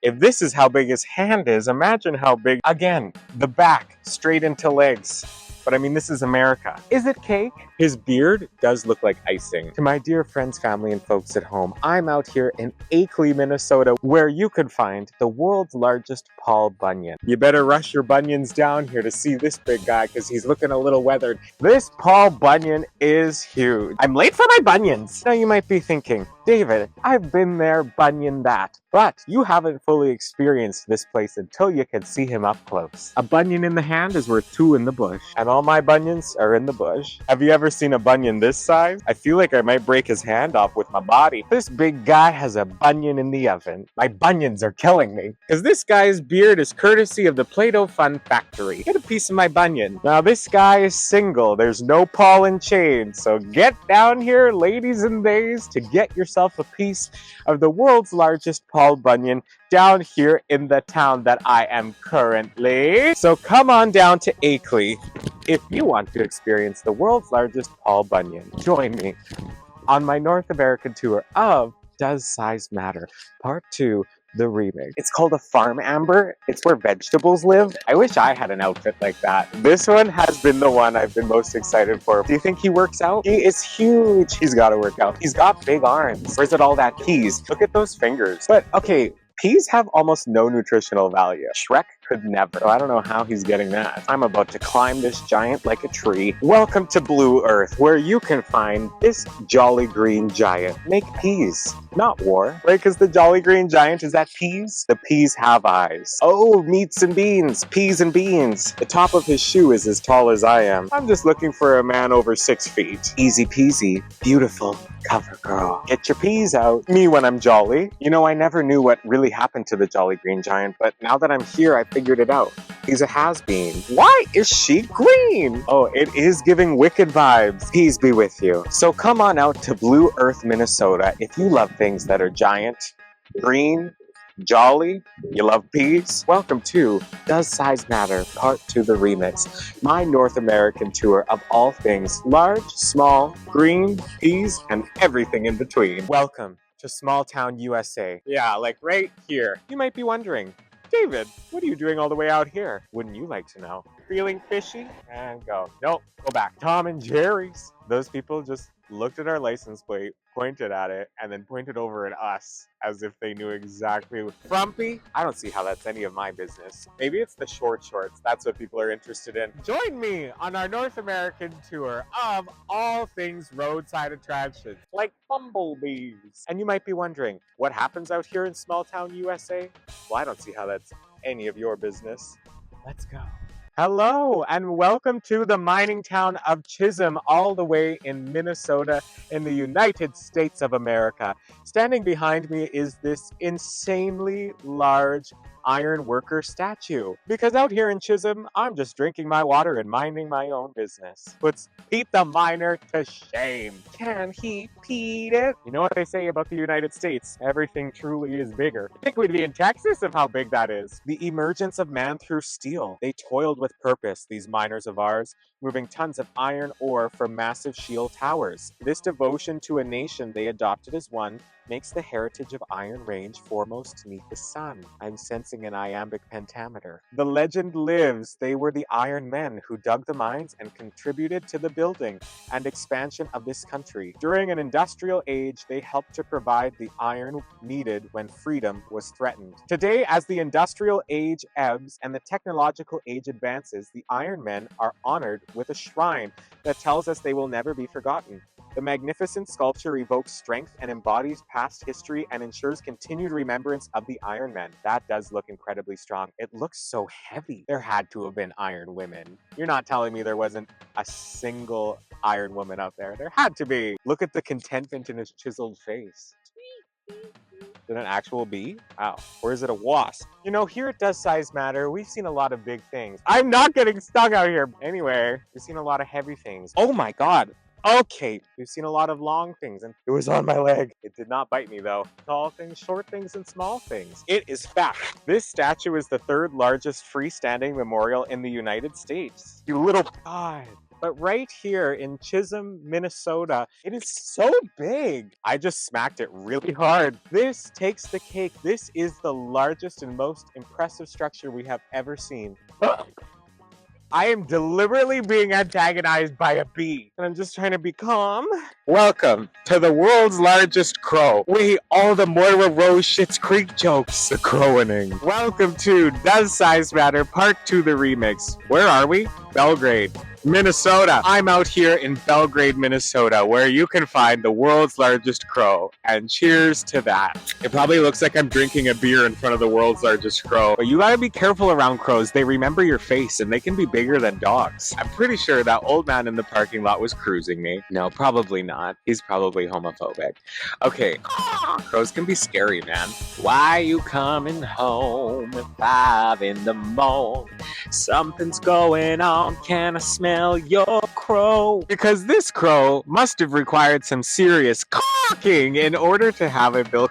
If this is how big his hand is, imagine how big, again, the back, straight into legs. But I mean, this is America. Is it cake? His beard does look like icing. To my dear friends, family, and folks at home, I'm out here in Akeley, Minnesota, where you could find the world's largest Paul Bunyan. You better rush your bunions down here to see this big guy because he's looking a little weathered. This Paul Bunyan is huge. I'm late for my bunions. Now you might be thinking, David, I've been there, Bunyan that. But you haven't fully experienced this place until you can see him up close. A bunion in the hand is worth two in the bush. And all my bunions are in the bush. Have you ever seen a bunion this size? I feel like I might break his hand off with my body. This big guy has a bunion in the oven. My bunions are killing me. Because this guy's beard is courtesy of the Play-Doh Fun Factory. Get a piece of my bunion. Now this guy is single. There's no Paul in chain. So get down here, ladies and theys, to get yourself a piece of the world's largest Paul Bunyan down here in the town that I am currently. So come on down to Akeley if you want to experience the world's largest Paul Bunyan. Join me on my North American tour of Does Size Matter? Part 2, the remake. It's called a farm amber. It's where vegetables live. I wish I had an outfit like that. This one has been the one I've been most excited for. Do you think he works out? He is huge. He's got to work out. He's got big arms. Or is it all that peas? Look at those fingers. But okay, peas have almost no nutritional value. Shrek could never. So I don't know how he's getting that. I'm about to climb this giant like a tree. Welcome to Blue Earth, where you can find this jolly green giant make peas, not war. Right, because the jolly green giant is at peas. The peas have eyes. Oh, meats and beans, peas and beans. The top of his shoe is as tall as I am. I'm just looking for a man over 6 feet. Easy peasy, beautiful cover girl. Get your peas out. Me when I'm jolly. You know, I never knew what really happened to the jolly green giant, but now that I'm here, I figured it out. He's a has-been. Why is she green? Oh, it is giving wicked vibes. Peace be with you. So come on out to Blue Earth, Minnesota if you love things that are giant, green, jolly, you love peas. Welcome to Does Size Matter? Part 2, the remix. My North American tour of all things large, small, green, peas, and everything in between. Welcome to small town USA. Yeah, like right here. You might be wondering, David, what are you doing all the way out here? Wouldn't you like to know? Feeling fishy? And go. Nope, go back. Tom and Jerry's. Those people just looked at our license plate, pointed at it, and then pointed over at us as if they knew exactly what. Frumpy? I don't see how that's any of my business. Maybe it's the short shorts. That's what people are interested in. Join me on our North American tour of all things roadside attractions, like bumblebees. And you might be wondering, what happens out here in small town USA? Well, I don't see how that's any of your business. Let's go. Hello and welcome to the mining town of Chisholm, all the way in Minnesota in the United States of America. Standing behind me is this insanely large iron worker statue. Because out here in Chisholm, I'm just drinking my water and minding my own business. Puts Pete the Miner to shame. Can he Pete it? You know what they say about the United States? Everything truly is bigger. I think we'd be in Texas of how big that is. The emergence of man through steel. They toiled with purpose, these miners of ours, moving tons of iron ore from massive shield towers. This devotion to a nation they adopted as one makes the heritage of Iron Range foremost neath the sun. I'm sensing an iambic pentameter. The legend lives. They were the Iron Men who dug the mines and contributed to the building and expansion of this country. During an industrial age, they helped to provide the iron needed when freedom was threatened. Today, as the industrial age ebbs and the technological age advances, the Iron Men are honored with a shrine that tells us they will never be forgotten. The magnificent sculpture evokes strength and embodies past history and ensures continued remembrance of the Iron Men. That does look incredibly strong. It looks so heavy. There had to have been Iron Women. You're not telling me there wasn't a single Iron Woman out there. There had to be. Look at the contentment in his chiseled face. Is it an actual bee? Wow. Or is it a wasp? You know, here at Does Size Matter, we've seen a lot of big things. I'm not getting stung out here. Anyway, we've seen a lot of heavy things. Oh my God. Okay, we've seen a lot of long things, and it was on my leg. It did not bite me, though. Tall things, short things, and small things. It is fact. This statue is the third largest freestanding memorial in the United States. You little God. But right here in Chisholm, Minnesota, it is so big. I just smacked it really hard. This takes the cake. This is the largest and most impressive structure we have ever seen. I am deliberately being antagonized by a bee, and I'm just trying to be calm. Welcome to the world's largest crow. Wait, all the Moira Rose Schitt's Creek jokes. The crowing. Welcome to Does Size Matter Part 2 the Remix. Where are we? Belgrade, Minnesota. I'm out here in Belgrade, Minnesota, where you can find the world's largest crow. And cheers to that. It probably looks like I'm drinking a beer in front of the world's largest crow. But you gotta be careful around crows. They remember your face and they can be bigger than dogs. I'm pretty sure that old man in the parking lot was cruising me. No, probably not. He's probably homophobic. Okay, crows can be scary, man. Why you coming home at 5 in the morning? Something's going on. Can I smell your crow? Because this crow must have required some serious caulking in order to have a bill.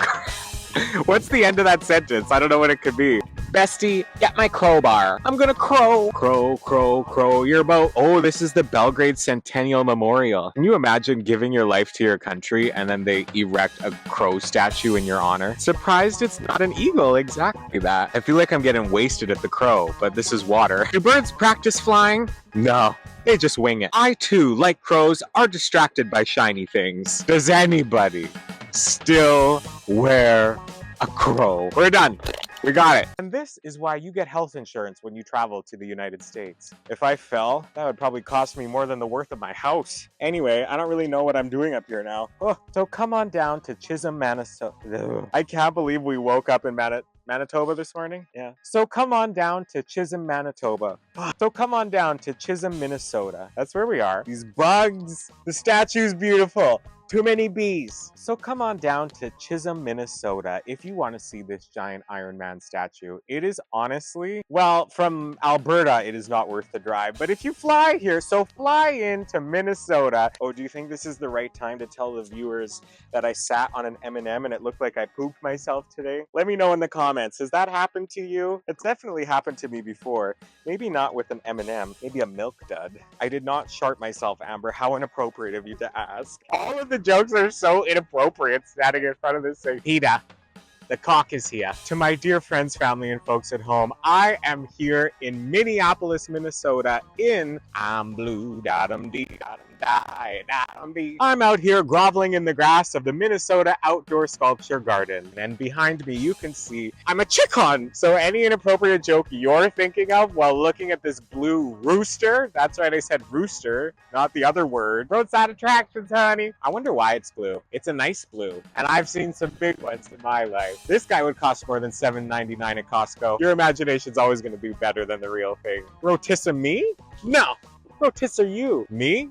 What's the end of that sentence? I don't know what it could be. Bestie, get my crowbar. I'm gonna crow. Crow, crow, crow. You're about... Oh, this is the Belgrade Centennial Memorial. Can you imagine giving your life to your country and then they erect a crow statue in your honor? Surprised it's not an eagle. Exactly that. I feel like I'm getting wasted at the crow, but this is water. Do birds practice flying? No. They just wing it. I too, like crows, are distracted by shiny things. Does anybody still wear a crow? We're done. We got it. And this is why you get health insurance when you travel to the United States. If I fell, that would probably cost me more than the worth of my house. Anyway, I don't really know what I'm doing up here now. Oh, so come on down to Chisholm, Minnesota. I can't believe we woke up in Manitoba this morning? Yeah. So come on down to Chisholm, Manitoba. So come on down to Chisholm, Minnesota. That's where we are. These bugs. The statue's beautiful. Too many bees. So come on down to Chisholm, Minnesota if you want to see this giant Iron Man statue. It is honestly, well, from Alberta, it is not worth the drive. But if you fly here, so fly into Minnesota. Oh, do you think this is the right time to tell the viewers that I sat on an M&M and it looked like I pooped myself today? Let me know in the comments. Has that happened to you? It's definitely happened to me before. Maybe not with an M&M, maybe a milk dud. I did not shart myself, Amber. How inappropriate of you to ask. All of the jokes are so inappropriate standing in front of this thing. PETA, the cock is here. To my dear friends, family, and folks at home, I am here in Minneapolis, Minnesota in I'm blue, da-dum-dee, da-dum-die, da-dum-dee. I'm out here groveling in the grass of the Minnesota Outdoor Sculpture Garden. And behind me, you can see I'm a chicken. So any inappropriate joke you're thinking of while looking at this blue rooster, that's right, I said rooster, not the other word. Roadside attractions, honey. I wonder why it's blue. It's a nice blue. And I've seen some big ones in my life. This guy would cost more than $7.99 at Costco. Your imagination's always going to be better than the real thing. Rotisserie me? No. Rotisserie you? Me?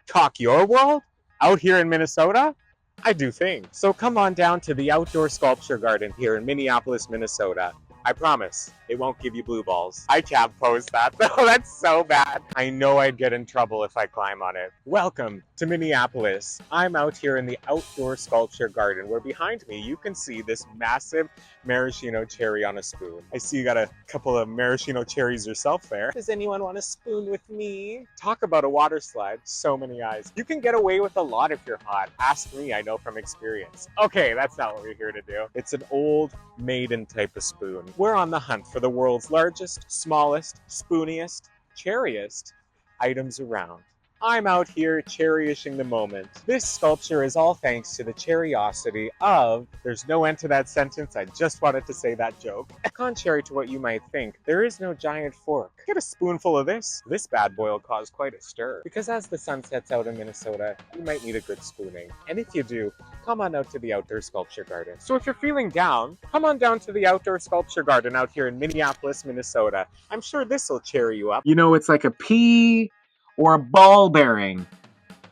Cock your world? Out here in Minnesota? I do things. So come on down to the Outdoor Sculpture Garden here in Minneapolis, Minnesota. I promise, it won't give you blue balls. I can't post that though, that's so bad. I know I'd get in trouble if I climb on it. Welcome to Minneapolis. I'm out here in the Outdoor Sculpture Garden where behind me you can see this massive maraschino cherry on a spoon. I see you got a couple of maraschino cherries yourself there. Does anyone want a spoon with me? Talk about a water slide, so many eyes. You can get away with a lot if you're hot. Ask me, I know from experience. Okay, that's not what we're here to do. It's an old maiden type of spoon. We're on the hunt for the world's largest, smallest, spooniest, cherriest items around. I'm out here cherishing the moment. This sculpture is all thanks to the cheriosity of... There's no end to that sentence, I just wanted to say that joke. Contrary to what you might think, there is no giant fork. Get a spoonful of this. This bad boy will cause quite a stir. Because as the sun sets out in Minnesota, you might need a good spooning. And if you do, come on out to the Outdoor Sculpture Garden. So if you're feeling down, come on down to the Outdoor Sculpture Garden out here in Minneapolis, Minnesota. I'm sure this will cheer you up. You know, it's like a pea or a ball bearing.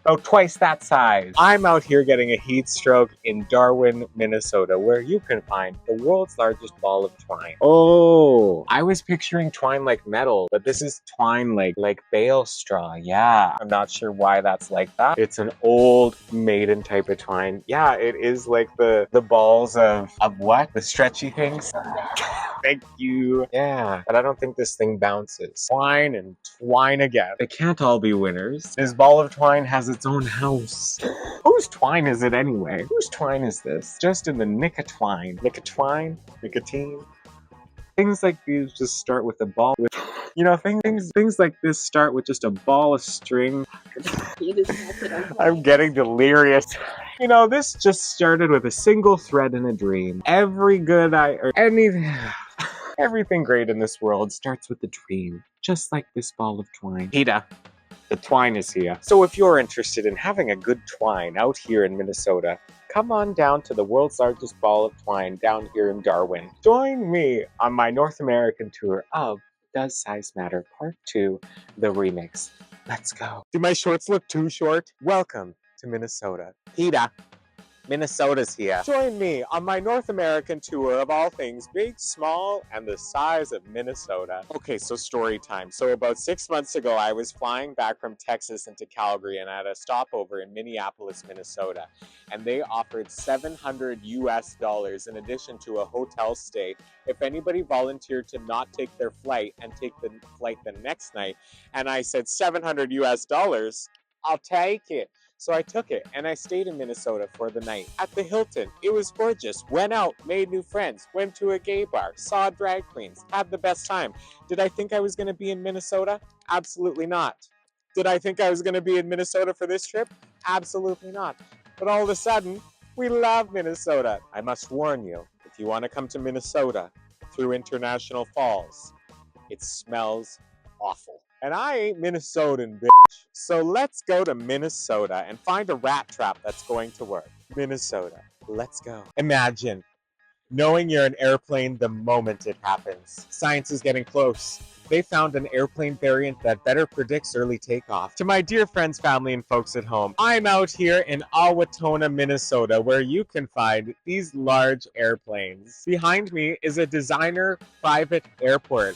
Oh, twice that size. I'm out here getting a heat stroke in Darwin, Minnesota, where you can find the world's largest ball of twine. Oh, I was picturing twine like metal, but this is twine like bale straw. Yeah, I'm not sure why that's like that. It's an old maiden type of twine. Yeah, it is like the balls of what? The stretchy things? Thank you. Yeah, but I don't think this thing bounces. Twine and twine again. They can't all be winners. This ball of twine has its own house. Whose twine is it anyway? Whose twine is this? Just in the nick of twine. Nick of twine? Nicotine? Things like these just start with a ball with, you know, things like this start with just a ball of string. I'm getting delirious. You know, this just started with a single thread in a dream. Everything great in this world starts with a dream, just like this ball of twine. Peter, the twine is here. So if you're interested in having a good twine out here in Minnesota, come on down to the world's largest ball of twine down here in Darwin. Join me on my North American tour of Does Size Matter Part 2, the remix. Let's go. Do my shorts look too short? Welcome to Minnesota. Peter, Minnesota's here. Join me on my North American tour of all things big, small, and the size of Minnesota. Okay, so story time. So about 6 months ago, I was flying back from Texas into Calgary and I had a stopover in Minneapolis, Minnesota. And they offered $700 in addition to a hotel stay if anybody volunteered to not take their flight and take the flight the next night. And I said, $700? I'll take it. So I took it and I stayed in Minnesota for the night at the Hilton. It was gorgeous. Went out, made new friends, went to a gay bar, saw drag queens, had the best time. Did I think I was going to be in Minnesota? Absolutely not. Did I think I was going to be in Minnesota for this trip? Absolutely not. But all of a sudden, we love Minnesota. I must warn you, if you want to come to Minnesota through International Falls, it smells awful. And I ain't Minnesotan, bitch. So let's go to Minnesota and find a rat trap that's going to work. Minnesota, let's go. Imagine knowing you're an airplane the moment it happens. Science is getting close. They found an airplane variant that better predicts early takeoff. To my dear friends, family, and folks at home, I'm out here in Owotonna, Minnesota, where you can find these large airplanes. Behind me is a designer private airport.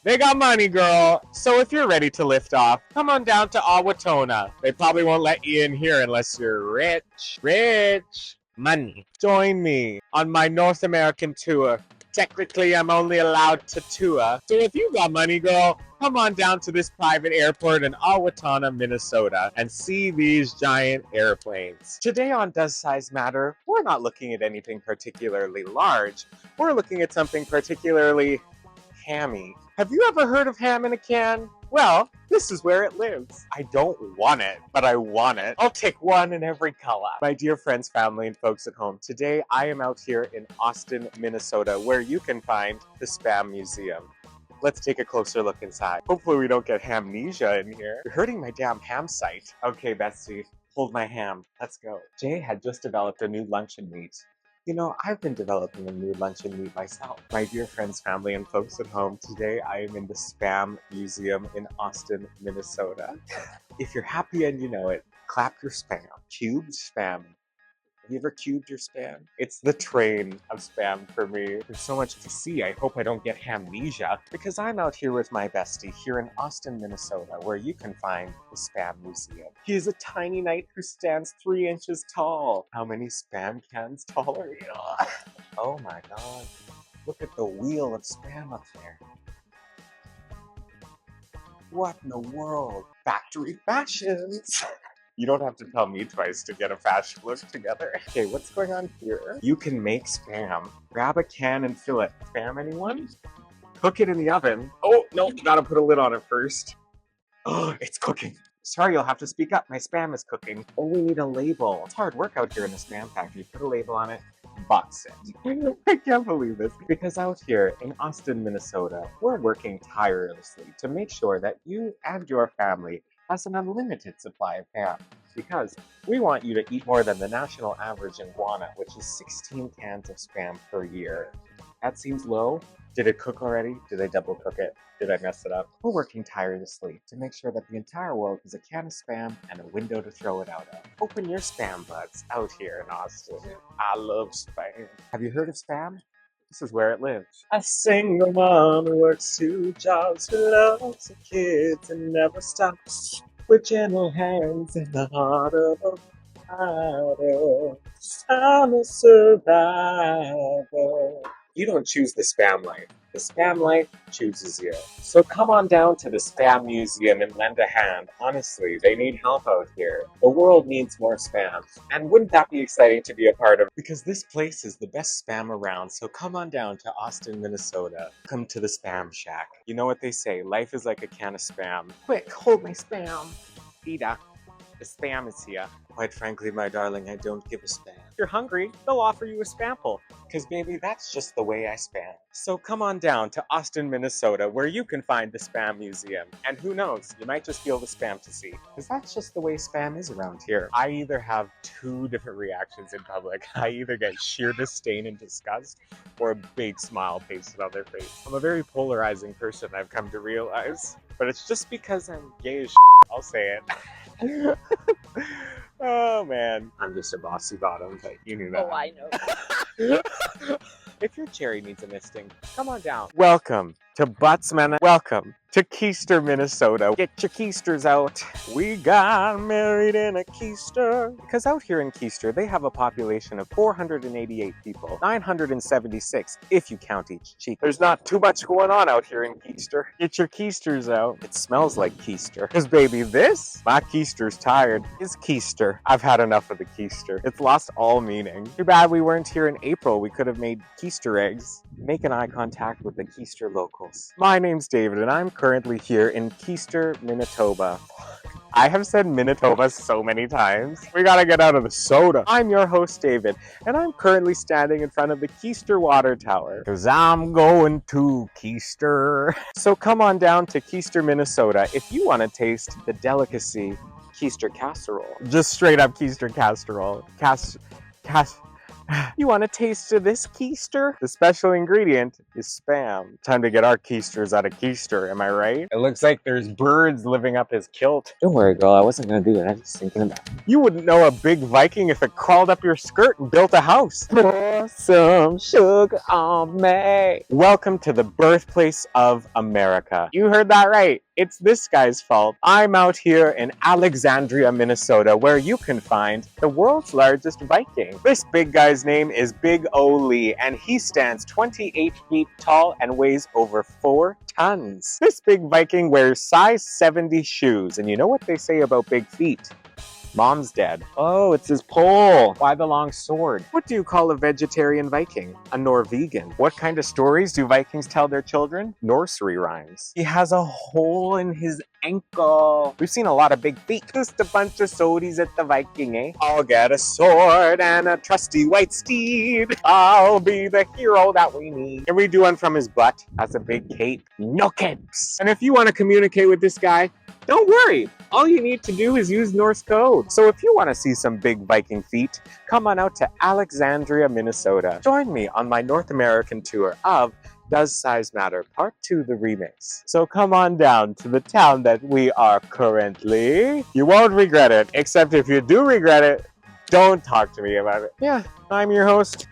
They got money, girl. So if you're ready to lift off, come on down to Owotonna. They probably won't let you in here unless you're rich. Rich. Money. Join me on my North American tour. Technically, I'm only allowed to tour. So if you got money, girl, come on down to this private airport in Owotonna, Minnesota, and see these giant airplanes. Today on Does Size Matter, we're not looking at anything particularly large. We're looking at something particularly hammy. Have you ever heard of ham in a can? Well, this is where it lives. I don't want it, but I want it. I'll take one in every color. My dear friends, family, and folks at home, today I am out here in Austin, Minnesota, where you can find the Spam Museum. Let's take a closer look inside. Hopefully we don't get hamnesia in here. You're hurting my damn ham site. Okay, Betsy, hold my ham. Let's go. Jay had just developed a new luncheon meat. You know, I've been developing a new luncheon meat myself. My dear friends, family, and folks at home, today I am in the Spam Museum in Austin, Minnesota. If you're happy and you know it, clap your spam. Cubed spam. Have you ever cubed your spam? It's the train of spam for me. There's so much to see. I hope I don't get hamnesia because I'm out here with my bestie here in Austin, Minnesota, where you can find the Spam Museum. He is a tiny knight who stands 3 inches tall. How many spam cans tall are you? Oh my god. Look at the wheel of spam up there. What in the world? Factory fashions. You don't have to tell me twice to get a fashion look together. Okay, what's going on here? You can make spam. Grab a can and fill it. Spam, anyone? Cook it in the oven. Oh, no, gotta put a lid on it first. Oh, it's cooking. Sorry, you'll have to speak up. My spam is cooking. Oh, we need a label. It's hard work out here in the spam factory. Put a label on it. Box it. I can't believe this. Because out here in Austin, Minnesota, we're working tirelessly to make sure that you and your family has an unlimited supply of ham, because we want you to eat more than the national average in Guana, which is 16 cans of spam per year. That seems low. Did it cook already? Did I double cook it? Did I mess it up? We're working tirelessly to make sure that the entire world has a can of spam and a window to throw it out of. Open your spam buds out here in Austin. I love spam. Have you heard of spam? This is where it lives. A single mom who works 2 jobs, who loves her kids and never stops, with gentle hands in the heart of a fighter. I'm a survivor. You don't choose the spam life. The spam life chooses you. So come on down to the Spam Museum and lend a hand. Honestly, they need help out here. The world needs more spam. And wouldn't that be exciting to be a part of? Because this place is the best spam around, so come on down to Austin, Minnesota. Come to the Spam Shack. You know what they say, life is like a can of spam. Quick, hold my spam. Ida, the spam is here. Quite frankly, my darling, I don't give a spam. If you're hungry, they'll offer you a spample. Because baby, that's just the way I spam. So come on down to Austin, Minnesota, where you can find the Spam Museum. And who knows, you might just feel the spam to see. Because that's just the way spam is around here. I either have two different reactions in public. I either get sheer disdain and disgust, or a big smile pasted on their face. I'm a very polarizing person, I've come to realize. But it's just because I'm gay as shit, I'll say it. Oh man, I'm just a bossy bottom, but you knew that. Oh, I know. If your cherry needs a misting, come on down. Welcome to Buttsman. Welcome to Keister, Minnesota. Get your keisters out. We got married in a keister. Because out here in Keister, they have a population of 488 people. 976 if you count each cheek. There's not too much going on out here in Keister. Get your keisters out. It smells like Keister. Because baby, this, my keister's tired, is Keister. I've had enough of the keister. It's lost all meaning. Too bad we weren't here in April. We could have made keister eggs. Make an eye contact with the Keister locals. My name's David, and I'm currently here in Keister, Manitoba. I have said Manitoba so many times. We gotta get out of the soda. I'm your host, David, and I'm currently standing in front of the Keister Water Tower. Cause I'm going to Keister. So come on down to Keister, Minnesota if you want to taste the delicacy Keister casserole. Just straight up Keister casserole. You want a taste of this keister? The special ingredient is spam. Time to get our keisters out of Keister, am I right? It looks like there's birds living up his kilt. Don't worry, girl, I wasn't gonna do it. I was just thinking about it. You wouldn't know a big Viking if it crawled up your skirt and built a house. Pour some sugar on me. Welcome to the birthplace of America. You heard that right. It's this guy's fault. I'm out here in Alexandria, Minnesota, where you can find the world's largest Viking. This big guy's name is Big Ole, and he stands 28 feet tall and weighs over 4 tons. This big Viking wears size 70 shoes, and you know what they say about big feet? Mom's dead. Oh, it's his pole. Why the long sword? What do you call a vegetarian Viking? A Norwegian. What kind of stories do Vikings tell their children? Nursery rhymes. He has a hole in his ankle. We've seen a lot of big feet. Just a bunch of sodies at the Viking, eh? I'll get a sword and a trusty white steed. I'll be the hero that we need. Can we do one from his butt? That's a big cape. No capes. And if you want to communicate with this guy, don't worry, all you need to do is use Norse code. So if you want to see some big Viking feet, come on out to Alexandria, Minnesota. Join me on my North American tour of Does Size Matter? Part 2, the remix. So come on down to the town that we are currently. You won't regret it, except if you do regret it, don't talk to me about it. Yeah, I'm your host.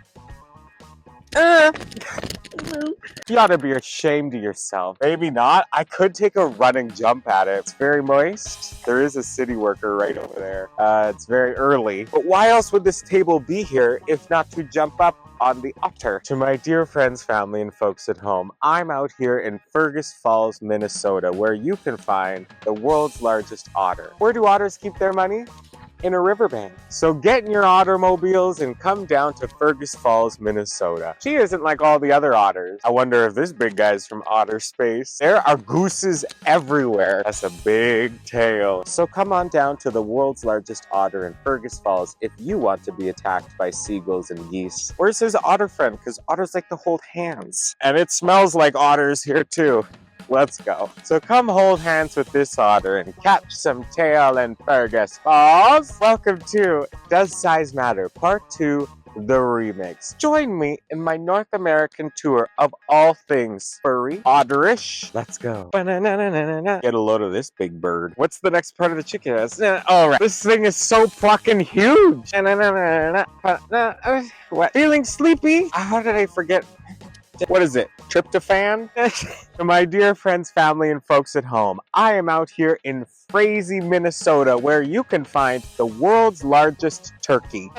You ought to be ashamed of yourself. Maybe not. I could take a running jump at it. It's very moist. There is a city worker right over there. It's very early. But why else would this table be here if not to jump up on the Otter? To my dear friends, family, and folks at home, I'm out here in Fergus Falls, Minnesota, where you can find the world's largest otter. Where do otters keep their money? In a riverbank. So get in your automobiles and come down to Fergus Falls, Minnesota. She isn't like all the other otters. I wonder if this big guy's from outer space. There are gooses everywhere. That's a big tail. So come on down to the world's largest otter in Fergus Falls if you want to be attacked by seagulls and geese. Where's his otter friend? Because otters like to hold hands. And it smells like otters here too. Let's go. So come hold hands with this otter and catch some tail in Fergus Falls. Welcome to Does Size Matter? Part 2, the remix. Join me in my North American tour of all things furry, otterish. Let's go. Get a load of this big bird. What's the next part of the chicken? All right. This thing is so fucking huge. What? Feeling sleepy? How did I forget? What is it? Tryptophan? To my dear friends, family, and folks at home, I am out here in Frazee, Minnesota, where you can find the world's largest turkey.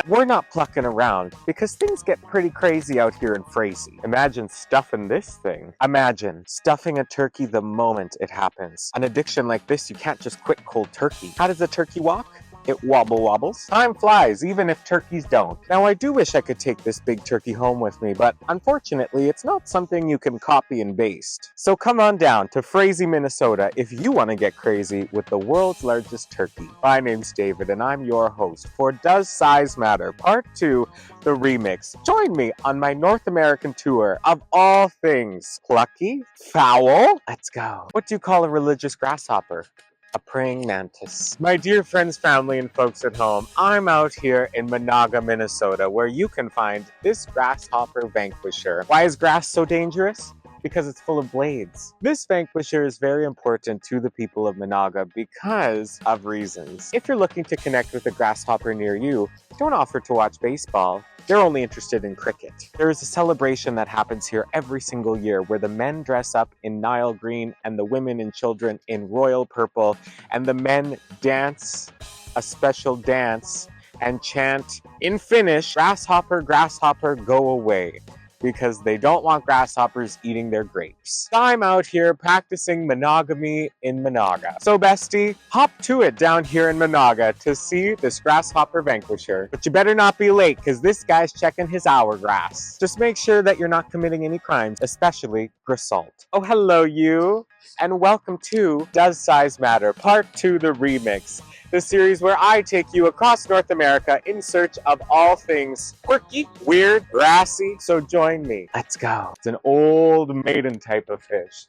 We're not plucking around because things get pretty crazy out here in Frazee. Imagine stuffing this thing. Imagine stuffing a turkey the moment it happens. An addiction like this, you can't just quit cold turkey. How does a turkey walk? It wobbles. Time flies, even if turkeys don't. Now, I do wish I could take this big turkey home with me, but unfortunately, it's not something you can copy and paste. So come on down to Frazee, Minnesota if you want to get crazy with the world's largest turkey. My name's David, and I'm your host for Does Size Matter? Part 2, the remix. Join me on my North American tour of all things plucky, foul. Let's go. What do you call a religious grasshopper? A praying mantis. My dear friends, family, and folks at home, I'm out here in Menahga, Minnesota, where you can find this grasshopper Vanquisher. Why is grass so dangerous? Because it's full of blades. This Vanquisher is very important to the people of Menahga because of reasons. If you're looking to connect with a grasshopper near you, don't offer to watch baseball. They're only interested in cricket. There is a celebration that happens here every single year where the men dress up in Nile green and the women and children in royal purple, and the men dance a special dance and chant in Finnish, "Grasshopper, grasshopper, go away," because they don't want grasshoppers eating their grapes. I'm out here practicing monogamy in Menahga. So bestie, hop to it down here in Menahga to see this grasshopper Vanquisher. But you better not be late, because this guy's checking his hourglass. Just make sure that you're not committing any crimes, especially assault. Oh, hello you, and welcome to Does Size Matter? Part 2, the remix. The series where I take you across North America in search of all things quirky, weird, grassy. So join me. Let's go. It's an old maiden type of fish.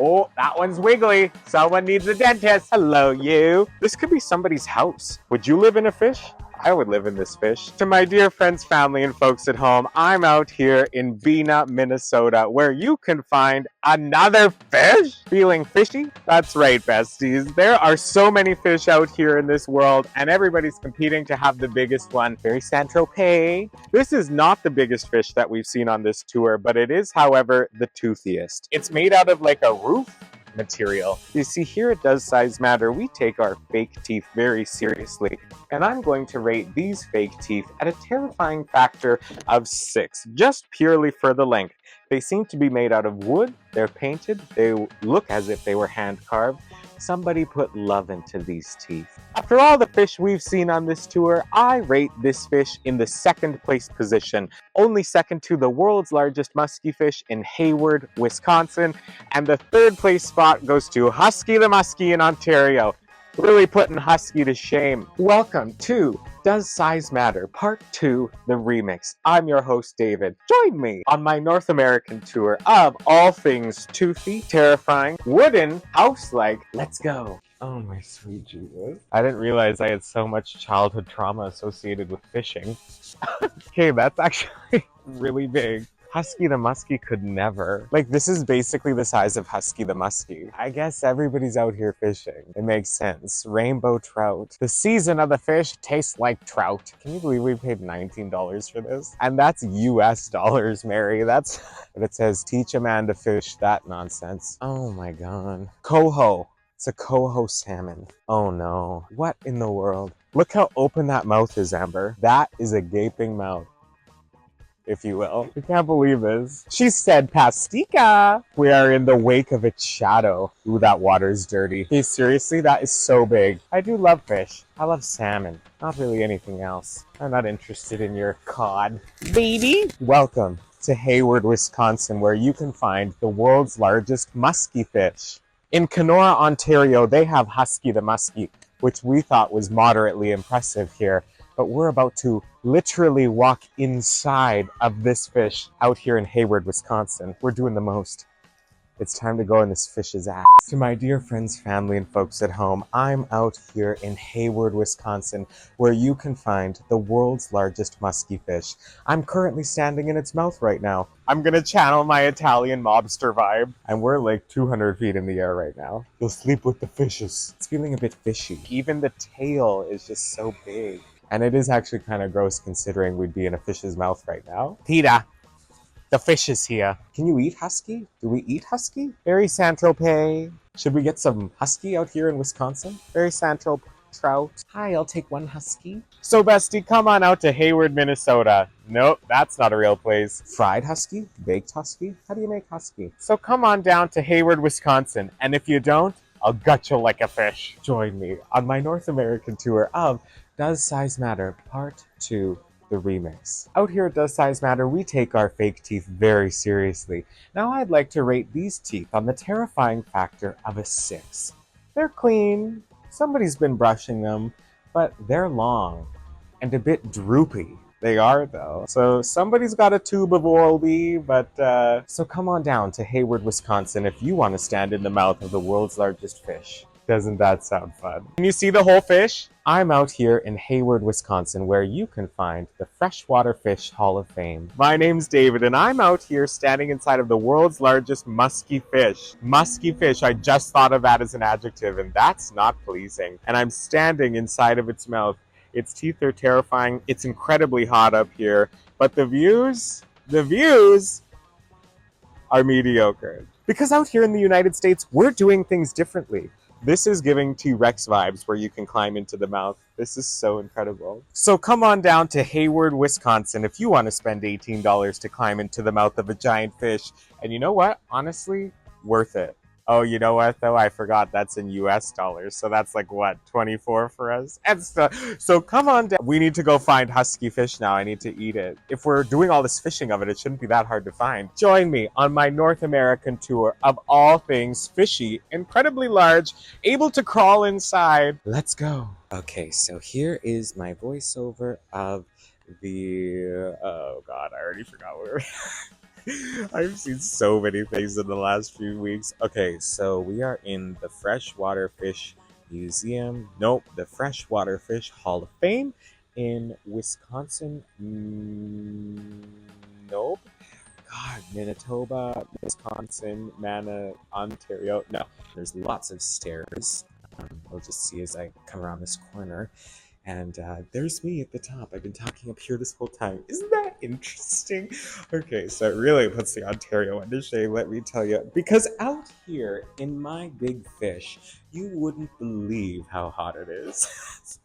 Oh, that one's wiggly. Someone needs a dentist. Hello, you. This could be somebody's house. Would you live in a fish? I would live in this fish. To my dear friends, family, and folks at home, I'm out here in Bena, Minnesota, where you can find another fish. Feeling fishy? That's right, besties. There are so many fish out here in this world, and everybody's competing to have the biggest one. Very Saint-Tropez. This is not the biggest fish that we've seen on this tour, but it is, however, the toothiest. It's made out of like a roof material. You see, here at Does Size Matter, we take our fake teeth very seriously, and I'm going to rate these fake teeth at a terrifying factor of 6, just purely for the length. They seem to be made out of wood, they're painted, they look as if they were hand carved. Somebody put love into these teeth. After all the fish we've seen on this tour, I rate this fish in the 2nd place position, only second to the world's largest muskie fish in Hayward, Wisconsin, and the 3rd place spot goes to Husky the Muskie in Ontario. Really putting Husky to shame. Welcome to Does Size Matter? Part 2, the remix. I'm your host, David. Join me on my North American tour of all things toothy, terrifying, wooden, house-like. Let's go. Oh, my sweet Jesus. I didn't realize I had so much childhood trauma associated with fishing. Okay, that's actually really big. Husky the Muskie could never. Like, this is basically the size of Husky the Muskie. I guess everybody's out here fishing. It makes sense. Rainbow trout. The season of the fish tastes like trout. Can you believe we paid $19 for this? And that's US dollars, Mary. That's... But it says, teach a man to fish. That nonsense. Oh my God. Coho. It's a coho salmon. Oh no. What in the world? Look how open that mouth is, Amber. That is a gaping mouth, if you will. I can't believe this. She said pastica. We are in the wake of its shadow. Ooh, that water's dirty. Hey, seriously, that is so big. I do love fish. I love salmon. Not really anything else. I'm not interested in your cod, baby. Welcome to Hayward, Wisconsin, where you can find the world's largest muskie fish. In Kenora, Ontario, they have Husky the Muskie, which we thought was moderately impressive here. But we're about to literally walk inside of this fish out here in Hayward, Wisconsin. We're doing the most. It's time to go in this fish's ass. To my dear friends, family, and folks at home, I'm out here in Hayward, Wisconsin, where you can find the world's largest muskie fish. I'm currently standing in its mouth right now. I'm gonna channel my Italian mobster vibe. And we're like 200 feet in the air right now. You'll sleep with the fishes. It's feeling a bit fishy. Even the tail is just so big. And it is actually kind of gross considering we'd be in a fish's mouth right now. PETA. The fish is here. Can you eat husky? Do we eat husky? Very Saint-Tropez. Should we get some husky out here in Wisconsin? Very Saint-Tropez trout. Hi, I'll take one husky. So bestie, come on out to Hayward, Minnesota. Nope, that's not a real place. Fried husky? Baked husky? How do you make husky? So come on down to Hayward, Wisconsin. And if you don't, I'll gut you like a fish. Join me on my North American tour of Does Size Matter Part 2, the remix. Out here at Does Size Matter, we take our fake teeth very seriously. Now I'd like to rate these teeth on the terrifying factor of a 6. They're clean, somebody's been brushing them, but they're long and a bit droopy. They are though. So somebody's got a tube of Oral-B, but so come on down to Hayward, Wisconsin if you want to stand in the mouth of the world's largest fish. Doesn't that sound fun? Can you see the whole fish? I'm out here in Hayward, Wisconsin, where you can find the Freshwater Fish Hall of Fame. My name's David, and I'm out here standing inside of the world's largest musky fish. Musky fish, I just thought of that as an adjective, and that's not pleasing. And I'm standing inside of its mouth. Its teeth are terrifying. It's incredibly hot up here, but the views are mediocre. Because out here in the United States, we're doing things differently. This is giving T-Rex vibes where you can climb into the mouth. This is so incredible. So come on down to Hayward, Wisconsin if you want to spend $18 to climb into the mouth of a giant fish. And you know what? Honestly, worth it. Oh, you know what though? I forgot that's in US dollars. So that's like what, 24 for us? And so come on down. We need to go find husky fish now. I need to eat it. If we're doing all this fishing of it, it shouldn't be that hard to find. Join me on my North American tour of all things fishy, incredibly large, able to crawl inside. Let's go. Okay, so here is my voiceover of the, oh God, I already forgot where I've seen so many things in the last few weeks. Okay, so we are in the Freshwater Fish Museum. Nope, the Freshwater Fish Hall of Fame in Wisconsin. Nope. God, Manitoba, Wisconsin, Ontario. No, there's lots of stairs. We'll just see as I come around this corner. And there's me at the top. I've been talking up here this whole time. Isn't that interesting? Okay, so it really puts the Ontario into shame, let me tell you. Because out here in my big fish, you wouldn't believe how hot it is.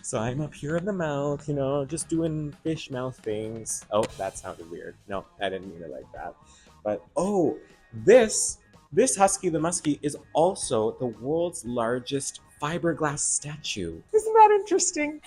So I'm up here in the mouth, you know, just doing fish mouth things. Oh, that sounded weird. No, I didn't mean it like that. But, oh, this Husky the Muskie is also the world's largest fiberglass statue. Isn't that interesting?